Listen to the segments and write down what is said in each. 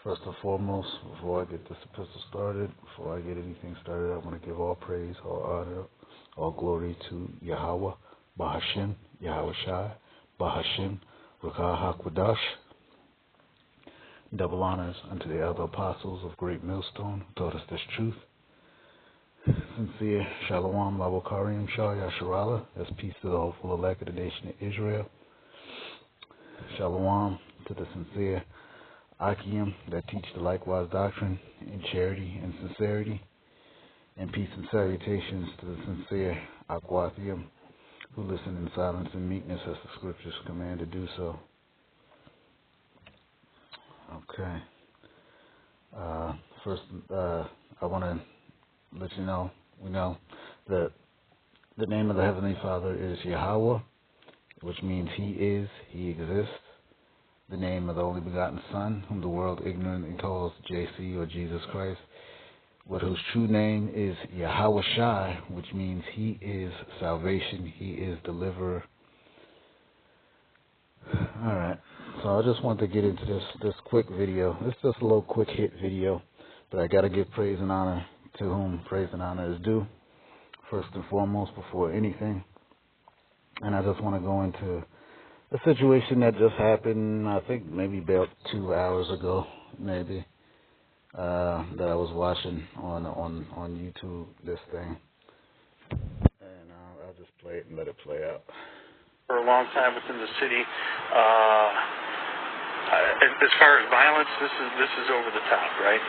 First and foremost, before I get this epistle started, before I get anything started, I want to give all praise, all honor, all glory to Yahweh, Bahashim, Yahweh Shai, Bahashim, Rakah HaKwadash. Double honors unto the other apostles of Great Millstone who taught us this truth. Sincere Shalom, Labo Karim, Shah Yasharala, as peace to the hopeful elect of the nation of Israel. Shalom to the sincere Akim that teach the likewise doctrine in charity and sincerity, and peace and salutations to the sincere Akwathium who listen in silence and meekness as the scriptures command to do so. Okay. First, I want to let you know, we know that the name of the Heavenly Father is Yahweh, which means He is, He exists. The name of the only begotten Son, whom the world ignorantly calls JC or Jesus Christ, but whose true name is Yahweh Shai, which means He is salvation, He is deliverer. All right, so I just want to get into this quick video. It's just a little quick hit video, but I got to give praise and honor to whom praise and honor is due, first and foremost, before anything. And I just want to go into a situation that just happened, I think maybe about 2 hours ago, maybe, that I was watching on YouTube, this thing. And I'll just play it and let it play out. For a long time within the city. As far as violence, this is over the top, right?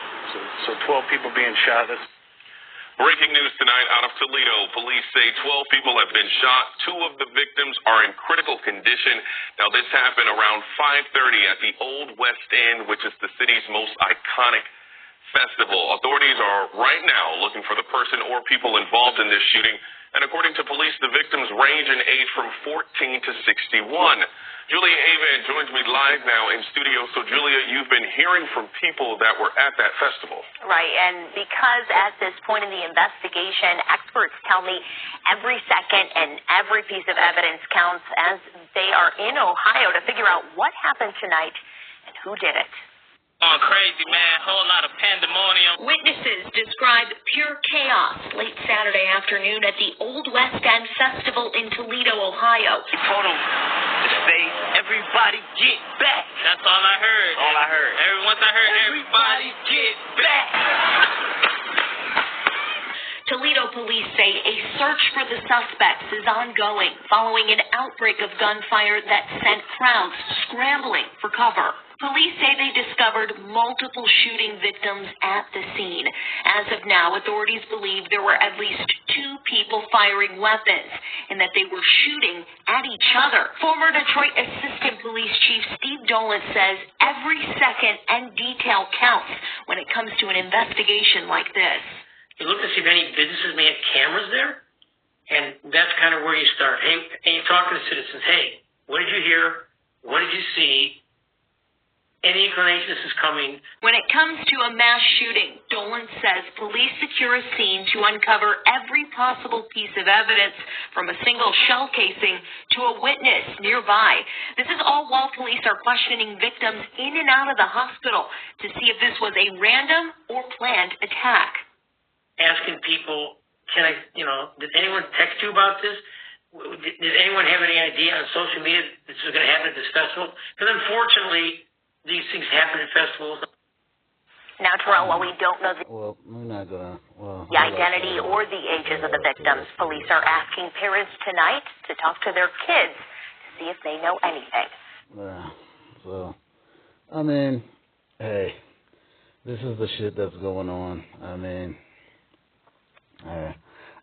So 12 people being shot. Breaking news tonight out of Toledo. Police say 12 people have been shot. 2 of the victims are in critical condition. Now, this happened around 5:30 at the Old West End, which is the city's most iconic festival. Authorities are right now looking for the person or people involved in this shooting. And according to police, the victims range in age from 14 to 61. Julia Avent joins me live now in studio. So, Julia, you've been hearing from people that were at that festival. Right, and because at this point in the investigation, experts tell me every second and every piece of evidence counts as they are in Ohio to figure out what happened tonight and who did it. Crazy, man. Whole lot of pandemonium. Witnesses described pure chaos late Saturday afternoon at the Old West End Festival in Toledo, Ohio. He told them to say, everybody get back. That's all I heard. All I heard. Once I heard everybody get back. Toledo police say a search for the suspects is ongoing following an outbreak of gunfire that sent crowds scrambling for cover. Police say they discovered multiple shooting victims at the scene. As of now, authorities believe there were at least 2 people firing weapons and that they were shooting at each other. Former Detroit Assistant Police Chief Steve Dolan says every second and detail counts when it comes to an investigation like this. You look to see if any businesses may have cameras there, and that's kind of where you start. Hey, and you talk to the citizens. Hey, what did you hear? What did you see? Any inclination this is coming? When it comes to a mass shooting, Dolan says police secure a scene to uncover every possible piece of evidence, from a single shell casing to a witness nearby. This is all while police are questioning victims in and out of the hospital to see if this was a random or planned attack. Asking people, did anyone text you about this? Did anyone have any idea on social media this was going to happen at this festival? Because unfortunately, these things happen at festivals. Now, Terrell, while we don't know we're not gonna, the identity or the ages of the victims, police are asking parents tonight to talk to their kids to see if they know anything. So, I mean, hey, this is the shit that's going on. I mean,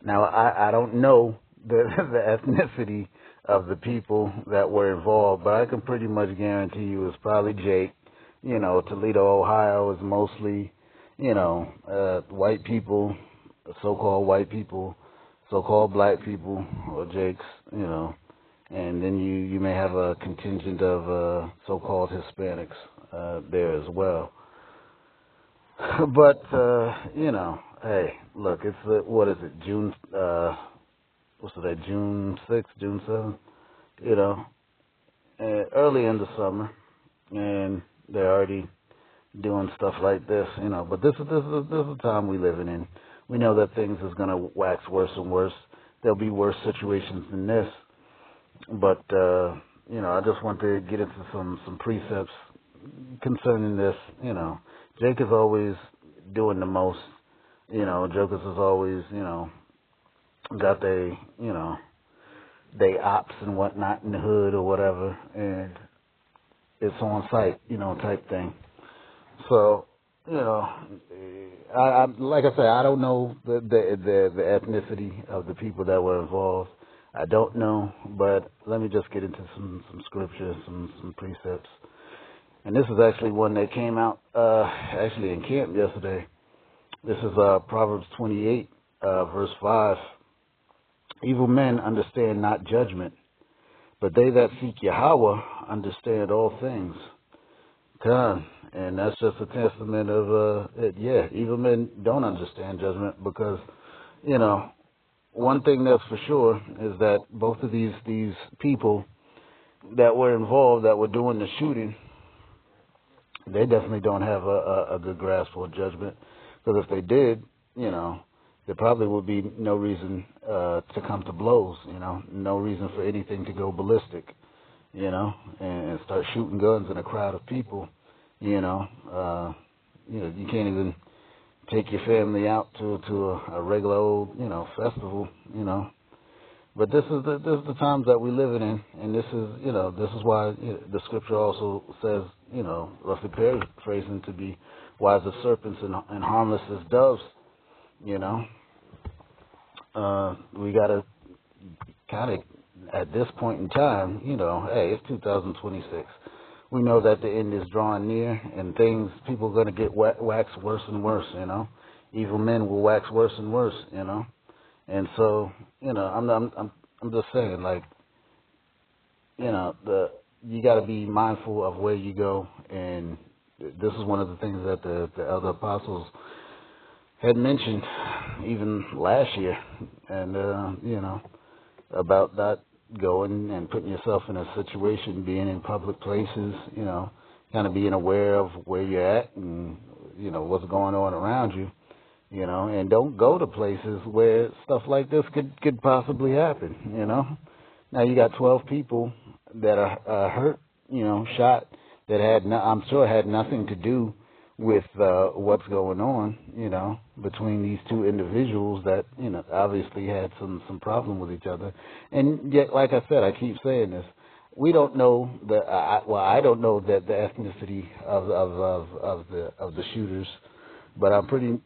now I don't know the ethnicity of the people that were involved, but I can pretty much guarantee you it's probably Jake. Toledo, Ohio is mostly, white people, so-called white people, so-called black people, or Jakes, and then you may have a contingent of so-called Hispanics there as well. But, hey, look, it's, what is it, June 6th, June 7th, early in the summer, and they're already doing stuff like this, But this is the time we living in. We know that things is gonna wax worse and worse. There'll be worse situations than this, but I just want to get into some precepts concerning this. Jake is always doing the most. Jokers is always got they ops and whatnot in the hood or whatever, and it's on site, type thing. So, I like I said, I don't know the ethnicity of the people that were involved. I don't know, but let me just get into some scripture, some precepts. And this is actually one that came out actually in camp yesterday. This is Proverbs 28, verse 5. Evil men understand not judgment, but they that seek Yahweh understand all things. God. And that's just a testament of, evil men don't understand judgment because, one thing that's for sure is that both of these people that were involved, that were doing the shooting, they definitely don't have a good grasp for judgment. Because if they did, there probably would be no reason to come to blows, no reason for anything to go ballistic, and start shooting guns in a crowd of people. You can't even take your family out to a regular old, festival, But this is the times that we're living in, and this is why the scripture also says, roughly paraphrasing, to be wise as serpents and harmless as doves. We gotta kind of at this point in time, hey, it's 2026. We know that the end is drawing near, and people are going to get wax worse and worse, Evil men will wax worse and worse, And so, I'm just saying, like, you got to be mindful of where you go, and this is one of the things that the other apostles had mentioned even last year, and about not going and putting yourself in a situation, being in public places, kind of being aware of where you're at and, what's going on around you, and don't go to places where stuff like this could possibly happen, Now you got 12 people that are hurt, shot, that I'm sure had nothing to do with what's going on, between these two individuals that, obviously had some problem with each other. And yet, like I said, I keep saying this, we don't know I don't know that the ethnicity of the shooters, but I'm pretty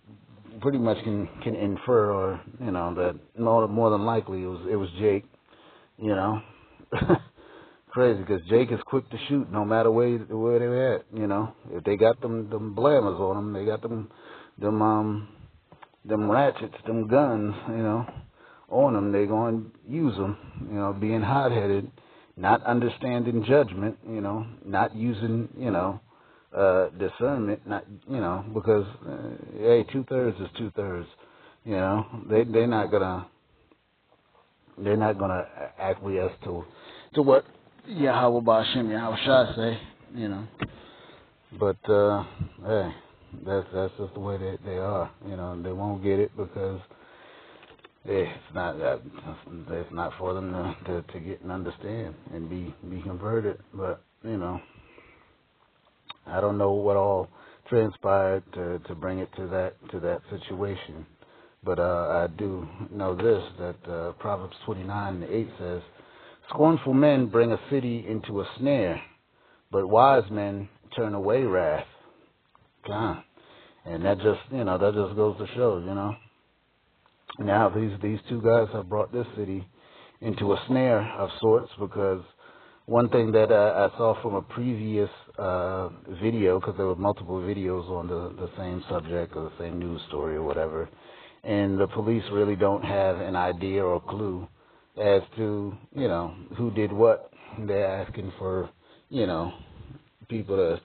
much can infer, or that more than likely it was Jake, Crazy, because Jake is quick to shoot no matter where they're at. If they got them blammers on them, they got them ratchets, them guns, on them. They're going to use them. Being hot-headed, not understanding judgment. Not using discernment. Not because hey, 2/3 is 2/3. They're not gonna acquiesce to what Yahweh Ba'Shem Yahweh Shah say, But hey, that's just the way they are. They won't get it because it's not for them to get and understand and be converted. But I don't know what all transpired to bring it to that situation. But I do know this, that Proverbs 29:8 says, "Scornful men bring a city into a snare, but wise men turn away wrath." God. And that just goes to show, Now these two guys have brought this city into a snare of sorts, because one thing that I saw from a previous video, because there were multiple videos on the same subject or the same news story or whatever, and the police really don't have an idea or clue as to, who did what. They're asking for, people to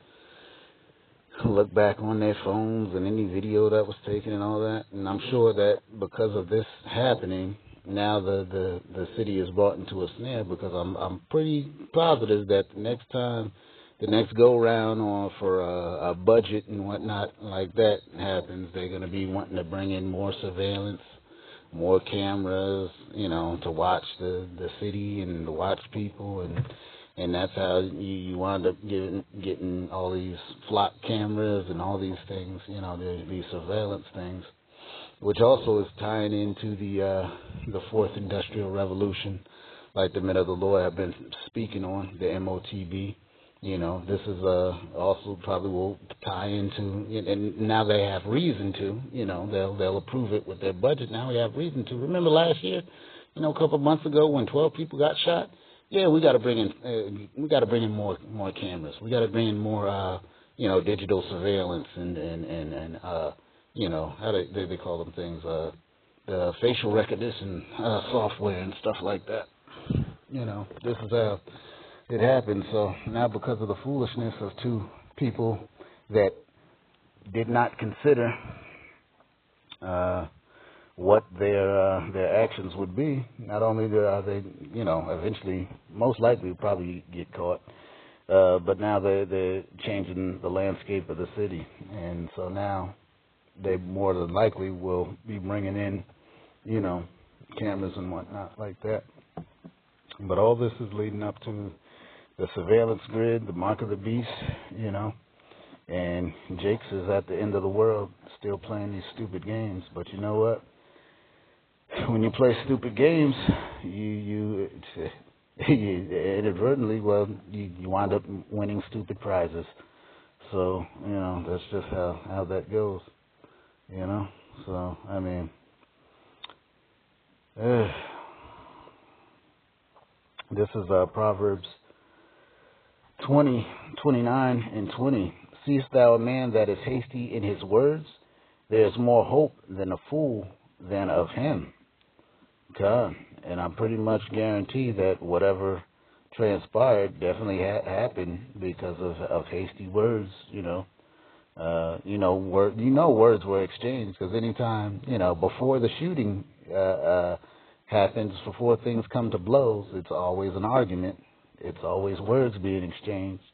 look back on their phones and any video that was taken and all that. And I'm sure that because of this happening, now the city is brought into a snare, because I'm pretty positive that the next go round on for a budget and whatnot like that happens, they're going to be wanting to bring in more surveillance, more cameras, to watch the city and to watch people, and that's how you wind up getting all these flock cameras and all these things, these surveillance things, which also is tying into the fourth industrial revolution, like the men of the Lord have been speaking on, the MOTB. This is also probably will tie into, and now they have reason to, they'll approve it with their budget. Now we have reason to. Remember last year, a couple of months ago when 12 people got shot? Yeah, we got to bring in more cameras. We got to bring in more digital surveillance and how they call them things, the facial recognition software and stuff like that. This is how it happened. So now, because of the foolishness of two people that did not consider what their actions would be, not only are they, eventually, most likely, probably get caught, but now they're changing the landscape of the city, and so now they more than likely will be bringing in, cameras and whatnot like that. But all this is leading up to the surveillance grid, the mark of the beast, and Jakes is at the end of the world still playing these stupid games. But you know what? When you play stupid games, you inadvertently, you wind up winning stupid prizes. So, that's just how that goes, So, I mean, this is Proverbs 20:29 and 20. Seest thou a man that is hasty in his words? There is more hope than a fool than of him. God, and I pretty much guarantee that whatever transpired definitely happened because of hasty words. Words were exchanged, because anytime before the shooting happens, before things come to blows, it's always an argument. It's always words being exchanged.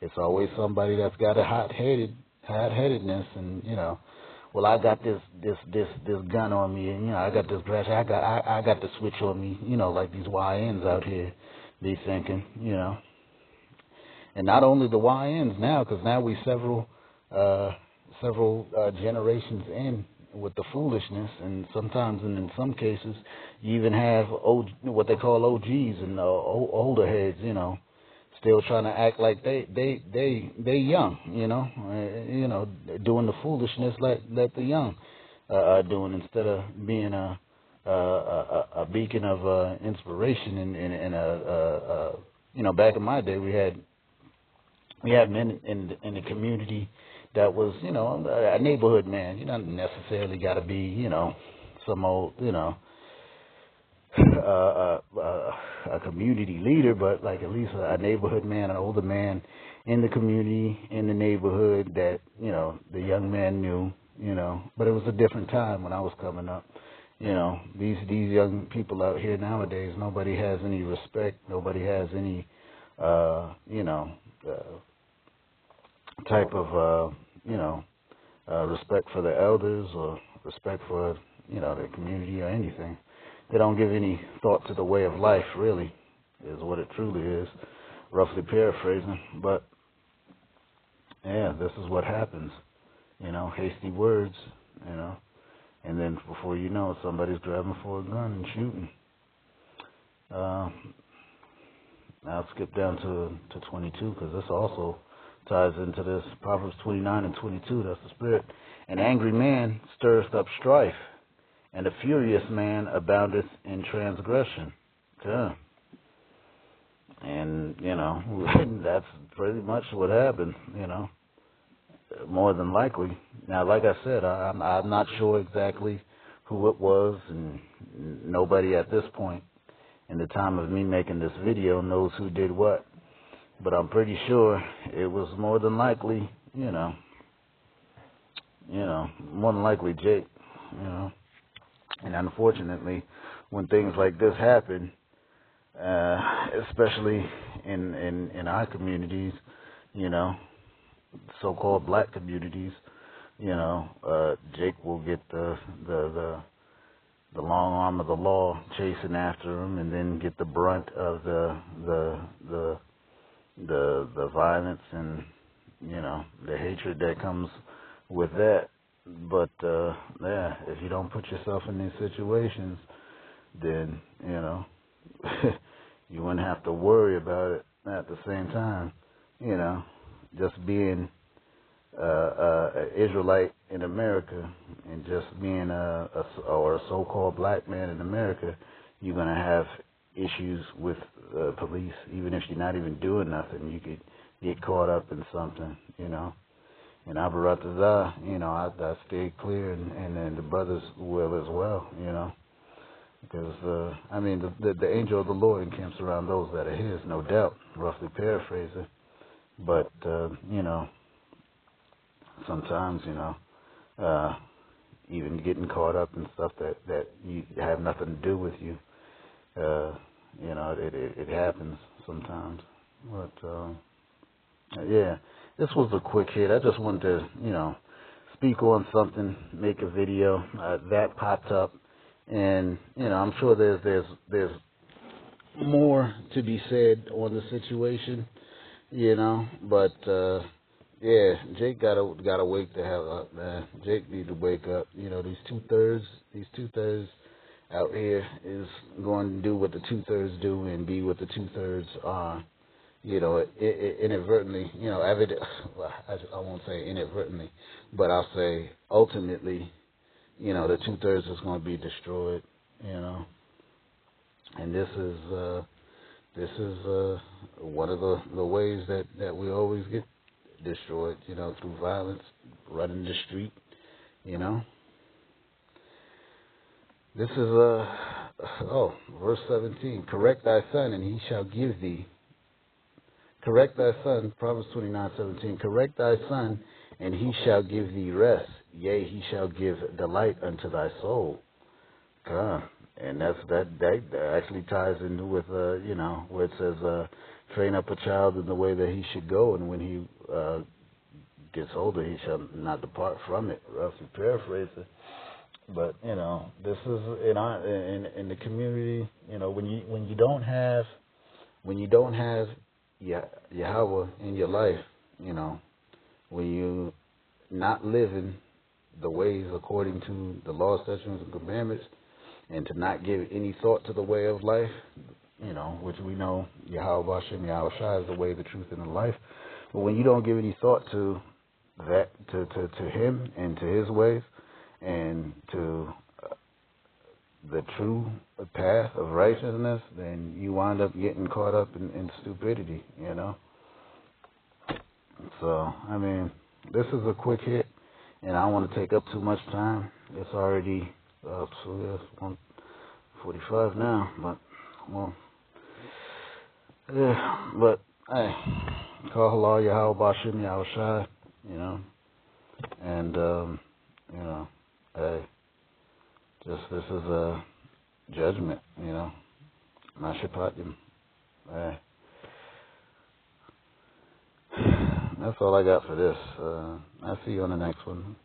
It's always somebody that's got a hot-headedness, and well, I got this gun on me, and I got this grass. I got the switch on me, like these YNs out here be thinking, and not only the YNs now, because now we several generations in with the foolishness, and sometimes, and in some cases, you even have what they call OGs and older heads, still trying to act like they young, doing the foolishness like the young are doing, instead of being a beacon of inspiration and back in my day we had men in the community that was, a neighborhood man. You don't necessarily got to be, some old, a community leader, but like at least a neighborhood man, an older man in the community, in the neighborhood that, the young man knew, but it was a different time when I was coming up. These young people out here nowadays, nobody has any respect. Nobody has any, type of, respect for the elders or respect for, their community or anything. They don't give any thought to the way of life, really, is what it truly is, roughly paraphrasing. But, yeah, this is what happens, hasty words, and then before you know it, somebody's grabbing for a gun and shooting. I'll skip down to 22, because this also ties into this. Proverbs 29 and 22, that's the spirit. An angry man stirreth up strife, and a furious man aboundeth in transgression. Okay. And, that's pretty much what happened, more than likely. Now, like I said, I'm not sure exactly who it was, and nobody at this point in the time of me making this video knows who did what. But I'm pretty sure it was more than likely, more than likely Jake, And unfortunately, when things like this happen, especially in our communities, so-called black communities, Jake will get the long arm of the law chasing after him, and then get the brunt of the violence and the hatred that comes with that. But if you don't put yourself in these situations, then you wouldn't have to worry about it. At the same time, just being an Israelite in America and just being a so-called black man in America, you're gonna have issues with police, even if you're not even doing nothing. You could get caught up in something, And Abaratazah, I stay clear, and then the brothers will as well, Because, the angel of the Lord encamps around those that are his, no doubt, roughly paraphrasing. But, sometimes, even getting caught up in stuff that you have nothing to do with you, it happens sometimes. But, this was a quick hit. I just wanted to, speak on something, make a video that popped up. And I'm sure there's more to be said on the situation, But Jake gotta wake the hell up, man. Jake need to wake up. These two thirds out here is going to do what the 2/3 do and be what the 2/3 are. Inadvertently, well, I won't say inadvertently, but I'll say ultimately. The 2/3 is going to be destroyed, and this is one of the ways that we always get destroyed, through violence, running the street, This is verse 17. Correct thy son, and he shall give thee. Correct thy son, Proverbs 29:17. Correct thy son, and he shall give thee rest. Yea, he shall give delight unto thy soul. And that actually ties into with where it says train up a child in the way that he should go, and when he gets older, he shall not depart from it. Roughly paraphrasing. But this is in the community. When you don't have Yahweh in your life, when you not living the ways according to the law, statutes, and commandments, and to not give any thought to the way of life, which we know Yahweh Hashem Yahweh Shai is the way, the truth, and the life. But when you don't give any thought to that, to Him and to His ways, and to the true path of righteousness, then you wind up getting caught up in stupidity, So, this is a quick hit, and I don't want to take up too much time. It's already up, so it's 1:45 now, but, hey, call halal Yahweh Bashim Yahweh Shai, and, hey, this is a judgment, Mashipatim, hey. That's all I got for this. I'll see you on the next one.